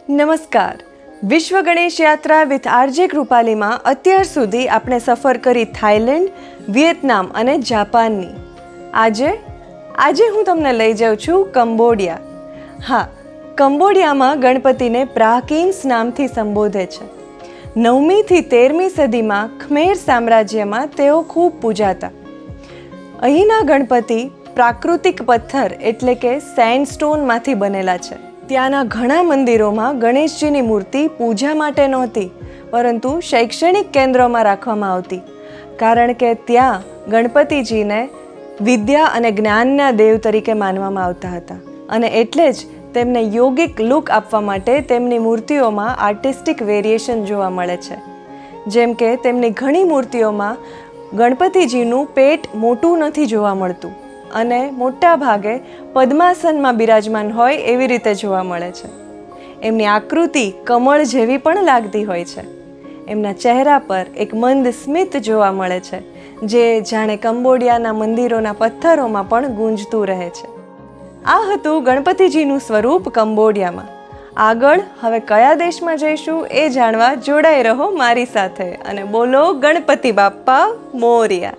નમસ્કાર. વિશ્વ ગણેશ યાત્રા વિથ આરજે કૃપાલીમાં અત્યાર સુધી આપણે સફર કરી થાઈલેન્ડ, વિયેતનામ અને જાપાનની. આજે હું તમને લઈ જાઉં છું કંબોડિયા. હા, કંબોડિયામાં ગણપતિને પ્રાકીન્સ નામથી સંબોધે છે. 9મી થી 13મી સદીમાં ખમેર સામ્રાજ્યમાં તેઓ ખૂબ પૂજાતા. અહીંના ગણપતિ પ્રાકૃતિક પથ્થર એટલે કે સેન્ડસ્ટોનમાંથી બનેલા છે. ત્યાંના ઘણા મંદિરોમાં ગણેશજીની મૂર્તિ પૂજા માટે નહોતી, પરંતુ શૈક્ષણિક કેન્દ્રોમાં રાખવામાં આવતી, કારણ કે ત્યાં ગણપતિજીને વિદ્યા અને જ્ઞાનના દેવ તરીકે માનવામાં આવતા હતા. અને એટલે જ તેમને યોગિક લુક આપવા માટે તેમની મૂર્તિઓમાં આર્ટિસ્ટિક વેરિએશન જોવા મળે છે. જેમ કે તેમની ઘણી મૂર્તિઓમાં ગણપતિજીનું પેટ મોટું નથી જોવા મળતું અને મોટા ભાગે પદ્માસનમાં બિરાજમાન હોય એવી રીતે જોવા મળે છે. એમની આકૃતિ કમળ જેવી પણ લાગતી હોય છે. એમના ચહેરા પર એક મંદ સ્મિત જોવા મળે છે, જે જાણે કંબોડિયાના મંદિરોના પથ્થરોમાં પણ ગુંજતું રહે છે. આ હતું ગણપતિજીનું સ્વરૂપ કંબોડિયામાં. આગળ હવે કયા દેશમાં જઈશું એ જાણવા જોડાઈ રહો મારી સાથે અને બોલો ગણપતિ બાપ્પા મોરયા.